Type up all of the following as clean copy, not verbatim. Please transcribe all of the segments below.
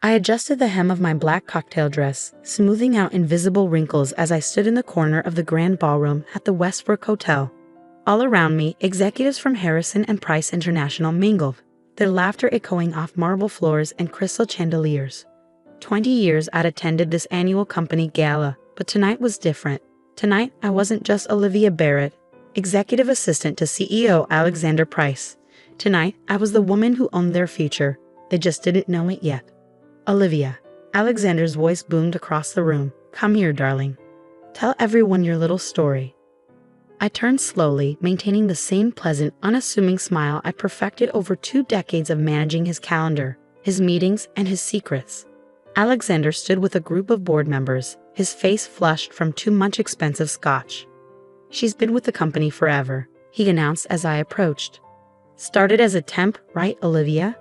I adjusted the hem of my black cocktail dress, smoothing out invisible wrinkles as I stood in the corner of the grand ballroom at the Westbrook Hotel. All around me, executives from Harrison and Price International mingled, their laughter echoing off marble floors and crystal chandeliers. 20 years I'd attended this annual company gala, but tonight was different. Tonight, I wasn't just Olivia Barrett, executive assistant to CEO Alexander Price. Tonight, I was the woman who owned their future. They just didn't know it yet. Olivia. Alexander's voice boomed across the room. Come here, darling. Tell everyone your little story. I turned slowly, maintaining the same pleasant, unassuming smile I perfected over 2 decades of managing his calendar, his meetings, and his secrets. Alexander stood with a group of board members, his face flushed from too much expensive scotch. She's been with the company forever, he announced as I approached. Started as a temp, right, Olivia?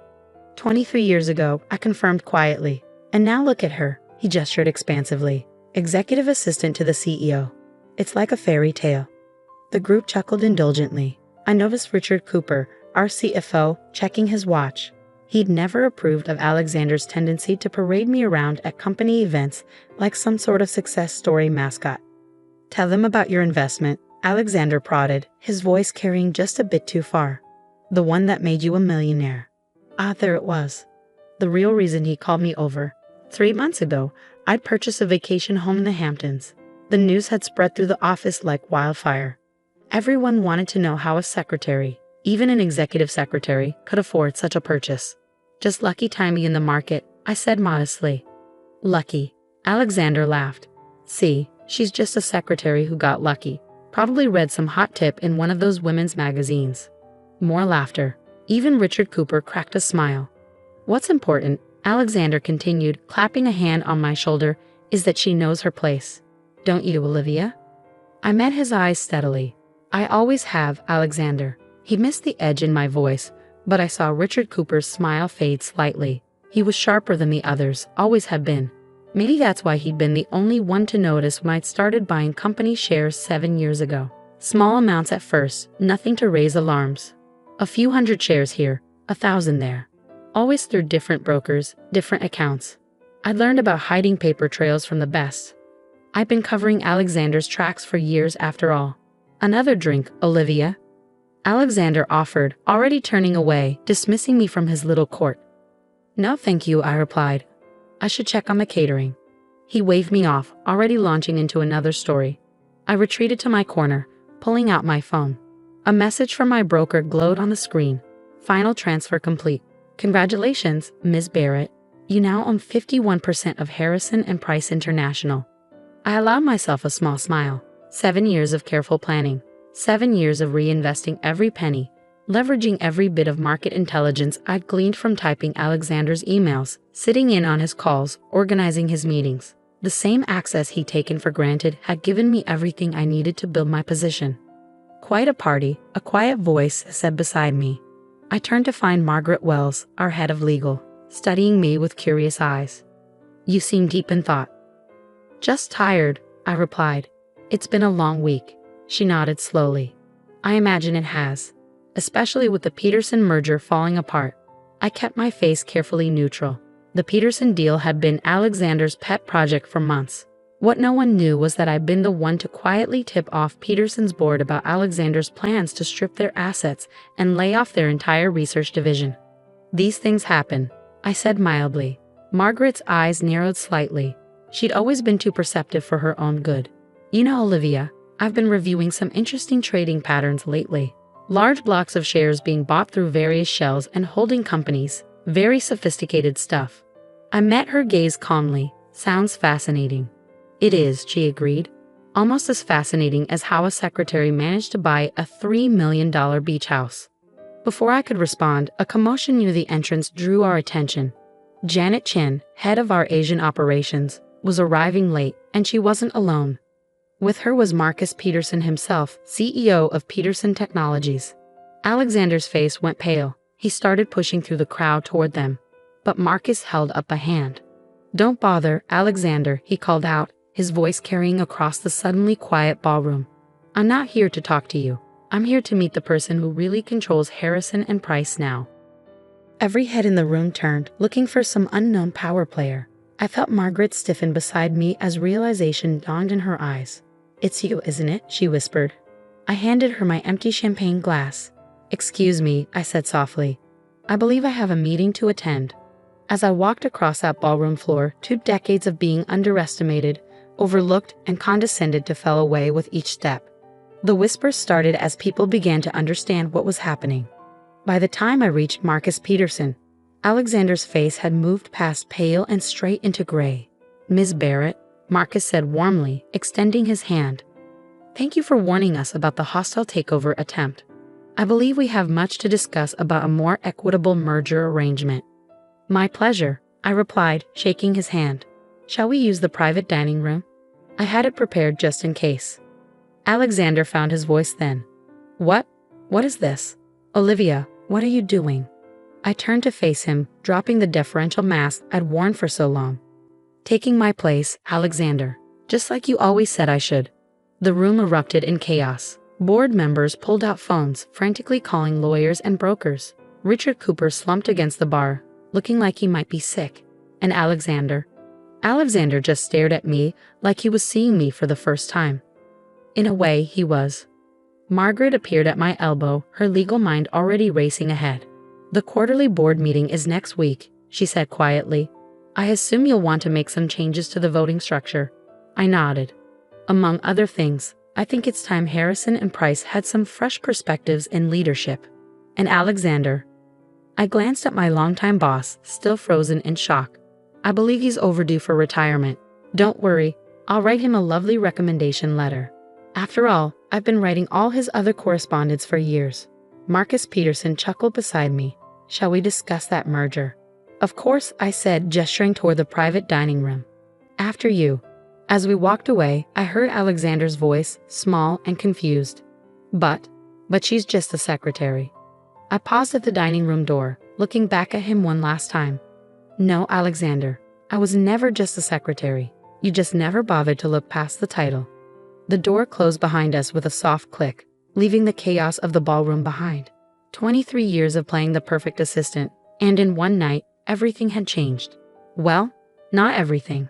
23 years ago, I confirmed quietly. And now look at her, he gestured expansively. Executive assistant to the CEO. It's like a fairy tale. The group chuckled indulgently. I noticed Richard Cooper, our CFO, checking his watch. He'd never approved of Alexander's tendency to parade me around at company events like some sort of success story mascot. Tell them about your investment, Alexander prodded, his voice carrying just a bit too far. The one that made you a millionaire. Ah, there it was. The real reason he called me over. 3 months ago, I'd purchased a vacation home in the Hamptons. The news had spread through the office like wildfire. Everyone wanted to know how a secretary, even an executive secretary, could afford such a purchase. Just lucky timing in the market, I said modestly. Lucky. Alexander laughed. See, she's just a secretary who got lucky. Probably read some hot tip in one of those women's magazines. More laughter. Even Richard Cooper cracked a smile. What's important, Alexander continued, clapping a hand on my shoulder, is that she knows her place. Don't you, Olivia? I met his eyes steadily. I always have, Alexander. He missed the edge in my voice, but I saw Richard Cooper's smile fade slightly. He was sharper than the others, always had been. Maybe that's why he'd been the only one to notice when I'd started buying company shares 7 years ago. Small amounts at first, nothing to raise alarms. A few hundred shares here, 1,000 there. Always through different brokers, different accounts. I'd learned about hiding paper trails from the best. I'd been covering Alexander's tracks for years after all. Another drink, Olivia? Alexander offered, already turning away, dismissing me from his little court. No thank you, I replied. I should check on the catering. He waved me off, already launching into another story. I retreated to my corner, pulling out my phone. A message from my broker glowed on the screen. Final transfer complete. Congratulations, Ms. Barrett. You now own 51% of Harrison and Price International. I allowed myself a small smile. 7 years of careful planning. 7 years of reinvesting every penny, leveraging every bit of market intelligence I'd gleaned from typing Alexander's emails, sitting in on his calls, organizing his meetings. The same access he'd taken for granted had given me everything I needed to build my position. Quite a party, a quiet voice said beside me. I turned to find Margaret Wells, our head of legal, studying me with curious eyes. You seem deep in thought. Just tired, I replied. It's been a long week. She nodded slowly. I imagine it has. Especially with the Peterson merger falling apart. I kept my face carefully neutral. The Peterson deal had been Alexander's pet project for months. What no one knew was that I'd been the one to quietly tip off Peterson's board about Alexander's plans to strip their assets and lay off their entire research division. These things happen, I said mildly. Margaret's eyes narrowed slightly. She'd always been too perceptive for her own good. You know, Olivia, I've been reviewing some interesting trading patterns lately. Large blocks of shares being bought through various shells and holding companies. Very sophisticated stuff. I met her gaze calmly. Sounds fascinating. It is, she agreed. Almost as fascinating as how a secretary managed to buy a $3 million beach house. Before I could respond, a commotion near the entrance drew our attention. Janet Chin, head of our Asian operations, was arriving late, and she wasn't alone. With her was Marcus Peterson himself, CEO of Peterson Technologies. Alexander's face went pale. He started pushing through the crowd toward them. But Marcus held up a hand. Don't bother, Alexander, he called out, his voice carrying across the suddenly quiet ballroom. I'm not here to talk to you. I'm here to meet the person who really controls Harrison and Price now. Every head in the room turned, looking for some unknown power player. I felt Margaret stiffen beside me as realization dawned in her eyes. "It's you, isn't it?" she whispered. I handed her my empty champagne glass. "Excuse me," I said softly. "I believe I have a meeting to attend." As I walked across that ballroom floor, 2 decades of being underestimated, overlooked, and condescended to fell away with each step. The whispers started as people began to understand what was happening. By the time I reached Marcus Peterson, Alexander's face had moved past pale and straight into gray. "Ms. Barrett," Marcus said warmly, extending his hand. "Thank you for warning us about the hostile takeover attempt. I believe we have much to discuss about a more equitable merger arrangement." "My pleasure," I replied, shaking his hand. "Shall we use the private dining room?" I had it prepared just in case. Alexander found his voice then. What is this? Olivia, what are you doing?" I turned to face him, dropping the deferential mask I'd worn for so long. "Taking my place, Alexander, just like you always said I should." The room erupted in chaos. Board members pulled out phones, frantically calling lawyers and brokers. Richard Cooper slumped against the bar, looking like he might be sick. And Alexander just stared at me like he was seeing me for the first time. In a way, he was. Margaret appeared at my elbow, her legal mind already racing ahead. "The quarterly board meeting is next week," she said quietly. "I assume you'll want to make some changes to the voting structure." I nodded. "Among other things, I think it's time Harrison and Price had some fresh perspectives in leadership." And Alexander? I glanced at my longtime boss, still frozen in shock. "I believe he's overdue for retirement. Don't worry, I'll write him a lovely recommendation letter. After all, I've been writing all his other correspondence for years." Marcus Peterson chuckled beside me. "Shall we discuss that merger?" "Of course," I said, gesturing toward the private dining room. "After you." As we walked away, I heard Alexander's voice, small and confused. But she's just the secretary." I paused at the dining room door, looking back at him one last time. "No, Alexander, I was never just a secretary. You just never bothered to look past the title." The door closed behind us with a soft click, leaving the chaos of the ballroom behind. 23 years of playing the perfect assistant, and in one night, everything had changed. Well, not everything.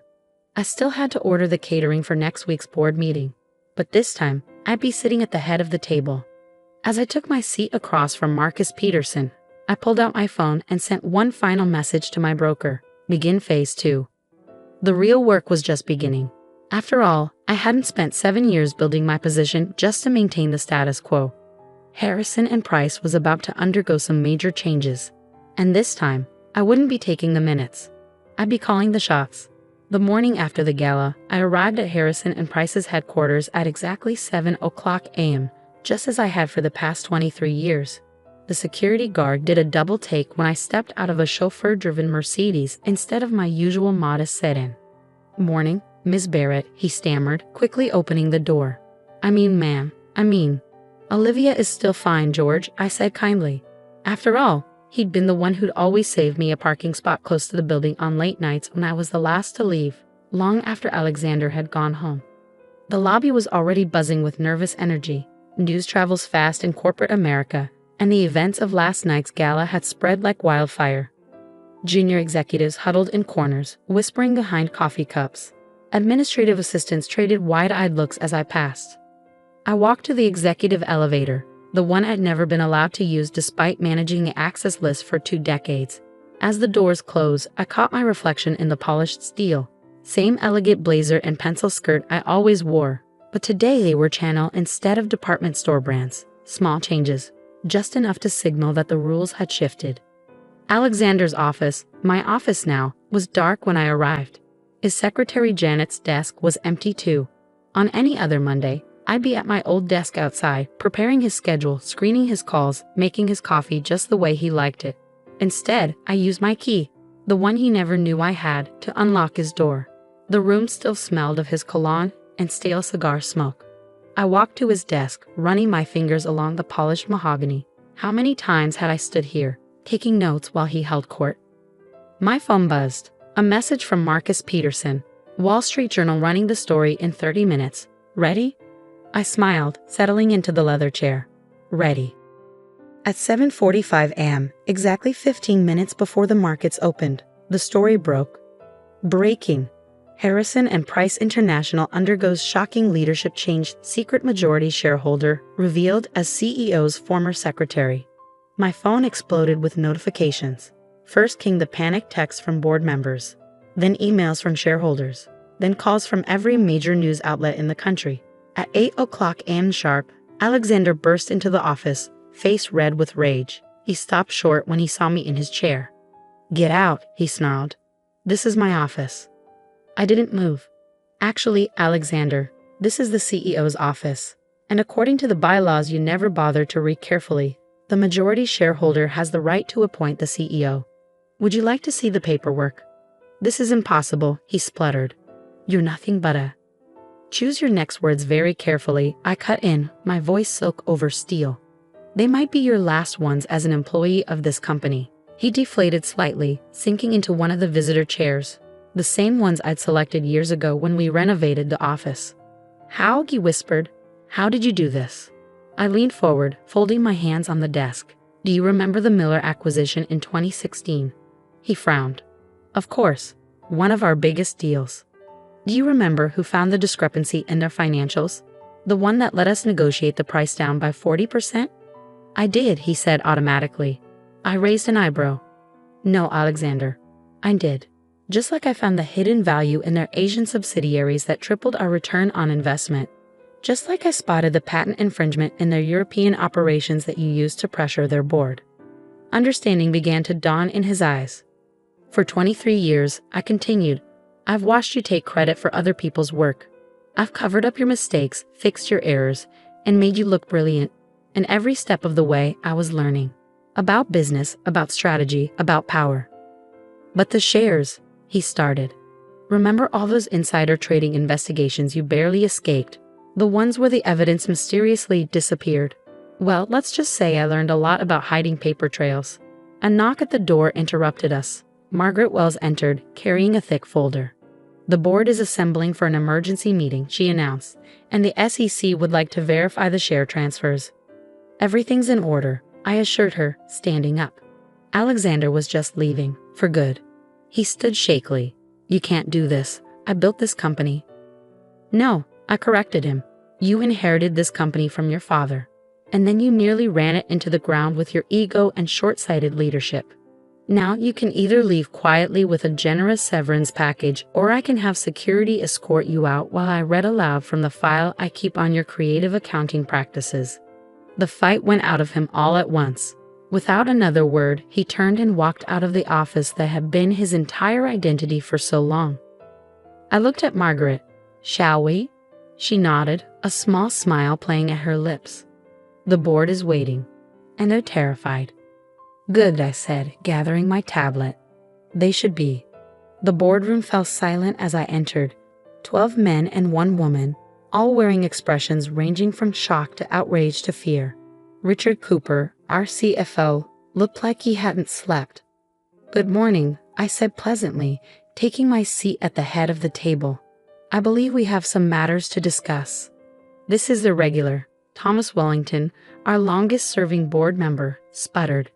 I still had to order the catering for next week's board meeting, but this time, I'd be sitting at the head of the table. As I took my seat across from Marcus Peterson, I pulled out my phone and sent one final message to my broker: "Begin phase 2. The real work was just beginning. After all, I hadn't spent 7 years building my position just to maintain the status quo. Harrison and Price was about to undergo some major changes. And this time, I wouldn't be taking the minutes. I'd be calling the shots. The morning after the gala, I arrived at Harrison and Price's headquarters at exactly 7:00 a.m., just as I had for the past 23 years. The security guard did a double take when I stepped out of a chauffeur-driven Mercedes instead of my usual modest sit-in. "Morning, Ms. Barrett," he stammered, quickly opening the door. Ma'am. Olivia is still fine, George," I said kindly. After all, he'd been the one who'd always saved me a parking spot close to the building on late nights when I was the last to leave, long after Alexander had gone home. The lobby was already buzzing with nervous energy. News travels fast in corporate America, and the events of last night's gala had spread like wildfire. Junior executives huddled in corners, whispering behind coffee cups. Administrative assistants traded wide-eyed looks as I passed. I walked to the executive elevator, the one I'd never been allowed to use despite managing the access list for 2 decades. As the doors closed, I caught my reflection in the polished steel. Same elegant blazer and pencil skirt I always wore, but today they were Chanel instead of department store brands. Small changes, just enough to signal that the rules had shifted. Alexander's office, my office now, was dark when I arrived. His secretary Janet's desk was empty too. On any other Monday, I'd be at my old desk outside, preparing his schedule, screening his calls, making his coffee just the way he liked it. Instead, I used my key, the one he never knew I had, to unlock his door. The room still smelled of his cologne and stale cigar smoke. I walked to his desk, running my fingers along the polished mahogany. How many times had I stood here, taking notes while he held court? My phone buzzed. A message from Marcus Peterson. Wall Street Journal running the story in 30 minutes. Ready? I smiled, settling into the leather chair. Ready. At 7:45 a.m., exactly 15 minutes before the markets opened, the story broke. Breaking. Harrison and Price International undergoes shocking leadership change. Secret majority shareholder revealed as CEO's former secretary. My phone exploded with notifications. First came the panic texts from board members, then emails from shareholders, then calls from every major news outlet in the country. At 8 a.m. sharp, Alexander burst into the office, face red with rage. He stopped short when he saw me in his chair. "Get out," he snarled. "This is my office." I didn't move. "Actually, Alexander, this is the CEO's office. And according to the bylaws you never bothered to read carefully, the majority shareholder has the right to appoint the CEO. Would you like to see the paperwork?" "This is impossible," he spluttered. "You're nothing but a..." "Choose your next words very carefully," I cut in, my voice silk over steel. "They might be your last ones as an employee of this company." He deflated slightly, sinking into one of the visitor chairs, the same ones I'd selected years ago when we renovated the office. "How?" he whispered. "How did you do this?" I leaned forward, folding my hands on the desk. "Do you remember the Miller acquisition in 2016? He frowned. "Of course. One of our biggest deals." "Do you remember who found the discrepancy in their financials? The one that let us negotiate the price down by 40%? "I did," he said automatically. I raised an eyebrow. "No, Alexander. I did. Just like I found the hidden value in their Asian subsidiaries that tripled our return on investment. Just like I spotted the patent infringement in their European operations that you used to pressure their board." Understanding began to dawn in his eyes. "For 23 years, I continued, I've watched you take credit for other people's work. I've covered up your mistakes, fixed your errors, and made you look brilliant. And every step of the way, I was learning. About business, about strategy, about power." "But the shares," he started. "Remember all those insider trading investigations you barely escaped? The ones where the evidence mysteriously disappeared? Well, let's just say I learned a lot about hiding paper trails." A knock at the door interrupted us. Margaret Wells entered, carrying a thick folder. "The board is assembling for an emergency meeting," she announced, "and the SEC would like to verify the share transfers." "Everything's in order," I assured her, standing up. Alexander was just leaving, for good. He stood shakily. "You can't do this. I built this company." "No," I corrected him. "You inherited this company from your father, and then you nearly ran it into the ground with your ego and short-sighted leadership. Now you can either leave quietly with a generous severance package, or I can have security escort you out while I read aloud from the file I keep on your creative accounting practices." The fight went out of him all at once. Without another word, he turned and walked out of the office that had been his entire identity for so long. I looked at Margaret. "Shall we?" She nodded, a small smile playing at her lips. "The board is waiting, and they're terrified." "Good," I said, gathering my tablet. "They should be." The boardroom fell silent as I entered. 12 men and 1 woman, all wearing expressions ranging from shock to outrage to fear. Richard Cooper, our CFO, looked like he hadn't slept. "Good morning," I said pleasantly, taking my seat at the head of the table. "I believe we have some matters to discuss." "This is the regular." Thomas Wellington, our longest-serving board member, sputtered.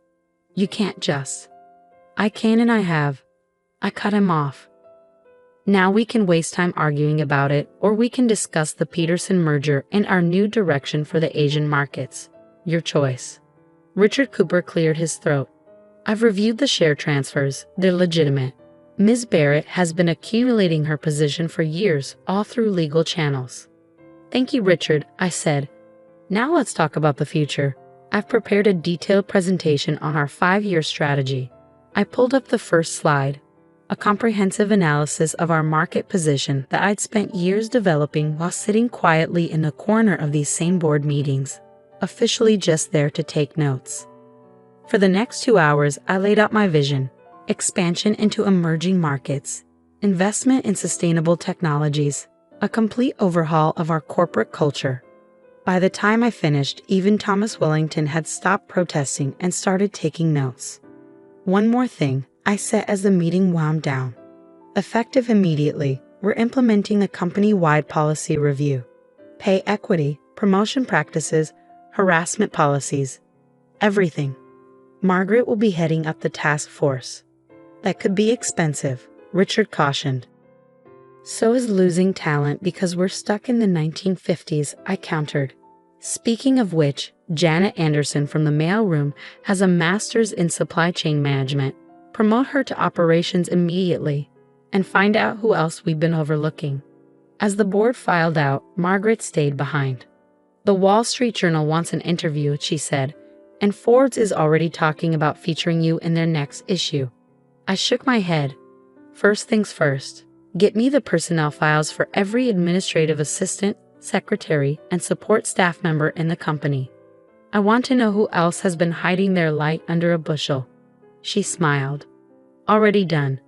"You can't just..." "I can and I have." I cut him off. "Now we can waste time arguing about it, or we can discuss the Peterson merger and our new direction for the Asian markets. Your choice." Richard Cooper cleared his throat. "I've reviewed the share transfers. They're legitimate. Ms. Barrett has been accumulating her position for years, all through legal channels." "Thank you, Richard," I said. "Now let's talk about the future. I've prepared a detailed presentation on our 5-year strategy." I pulled up the first slide, a comprehensive analysis of our market position that I'd spent years developing while sitting quietly in the corner of these same board meetings, officially just there to take notes. For the next 2 hours, I laid out my vision: expansion into emerging markets, investment in sustainable technologies, a complete overhaul of our corporate culture. By the time I finished, even Thomas Wellington had stopped protesting and started taking notes. "One more thing," I said as the meeting wound down. "Effective immediately, we're implementing a company-wide policy review. Pay equity, promotion practices, harassment policies. Everything. Margaret will be heading up the task force. That could be expensive, Richard cautioned. So is losing talent because we're stuck in the 1950s, I countered. Speaking of which, Janet Anderson from the mailroom has a master's in supply chain management. Promote her to operations immediately and find out who else we've been overlooking. As the board filed out, Margaret stayed behind. The Wall Street Journal wants an interview, she said, and Forbes is already talking about featuring you in their next issue. I shook my head. First things first, get me the personnel files for every administrative assistant, secretary, and support staff member in the company. I want to know who else has been hiding their light under a bushel. She smiled. Already done.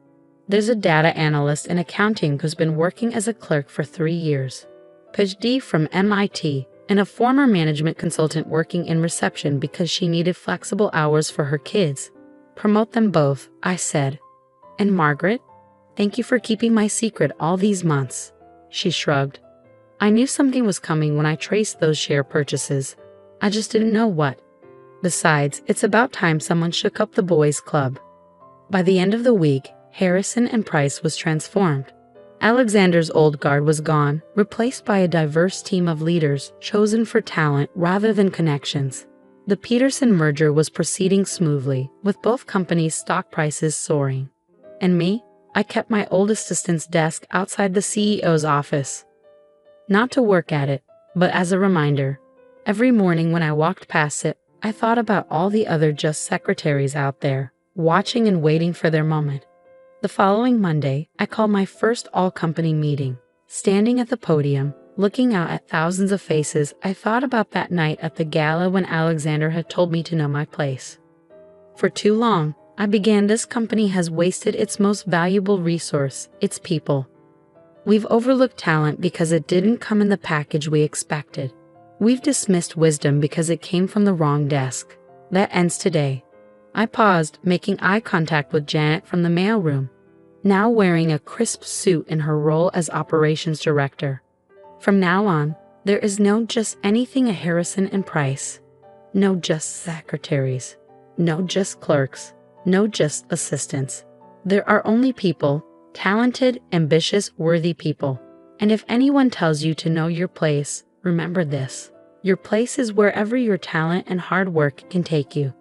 There's a data analyst in accounting who's been working as a clerk for 3 years. PhD from MIT, and a former management consultant working in reception because she needed flexible hours for her kids. Promote them both, I said. And Margaret? Thank you for keeping my secret all these months. She shrugged. I knew something was coming when I traced those share purchases. I just didn't know what. Besides, it's about time someone shook up the boys' club. By the end of the week, Harrison and Price was transformed. Alexander's old guard was gone, replaced by a diverse team of leaders chosen for talent rather than connections. The Peterson merger was proceeding smoothly, with both companies' stock prices soaring. And me? I kept my old assistant's desk outside the CEO's office. Not to work at it, but as a reminder. Every morning when I walked past it, I thought about all the other just secretaries out there, watching and waiting for their moment. The following Monday, I called my first all-company meeting. Standing at the podium, looking out at thousands of faces, I thought about that night at the gala when Alexander had told me to know my place. For too long, I began, this company has wasted its most valuable resource, its people. We've overlooked talent because it didn't come in the package we expected. We've dismissed wisdom because it came from the wrong desk. That ends today. I paused, making eye contact with Janet from the mailroom, now wearing a crisp suit in her role as operations director. From now on, there is no just anything a Harrison and Price. No just secretaries. No just clerks. No just assistants. There are only people, talented, ambitious, worthy people. And if anyone tells you to know your place, remember this. Your place is wherever your talent and hard work can take you.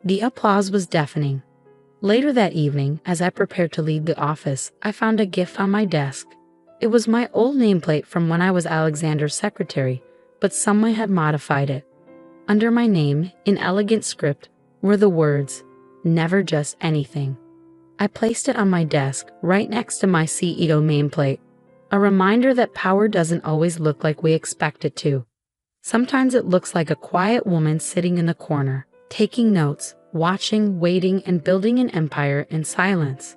The applause was deafening. Later that evening, as I prepared to leave the office, I found a gift on my desk. It was my old nameplate from when I was Alexander's secretary, but someone had modified it. Under my name, in elegant script, were the words, "Never just anything." I placed it on my desk, right next to my CEO nameplate. A reminder that power doesn't always look like we expect it to. Sometimes it looks like a quiet woman sitting in the corner, taking notes, watching, waiting, and building an empire in silence.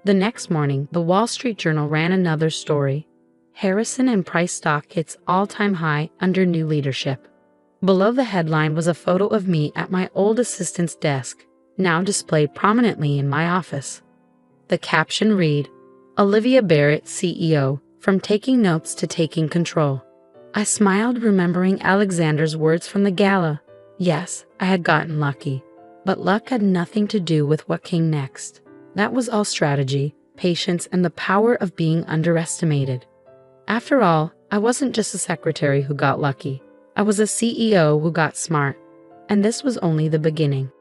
The next morning, the Wall Street Journal ran another story. Harrison and Price stock hits all-time high under new leadership. Below the headline was a photo of me at my old assistant's desk, now displayed prominently in my office. The caption read, Olivia Barrett, CEO, from taking notes to taking control. I smiled, remembering Alexander's words from the gala. Yes, I had gotten lucky, but luck had nothing to do with what came next. That was all strategy, patience, and the power of being underestimated. After all, I wasn't just a secretary who got lucky. I was a CEO who got smart. And this was only the beginning.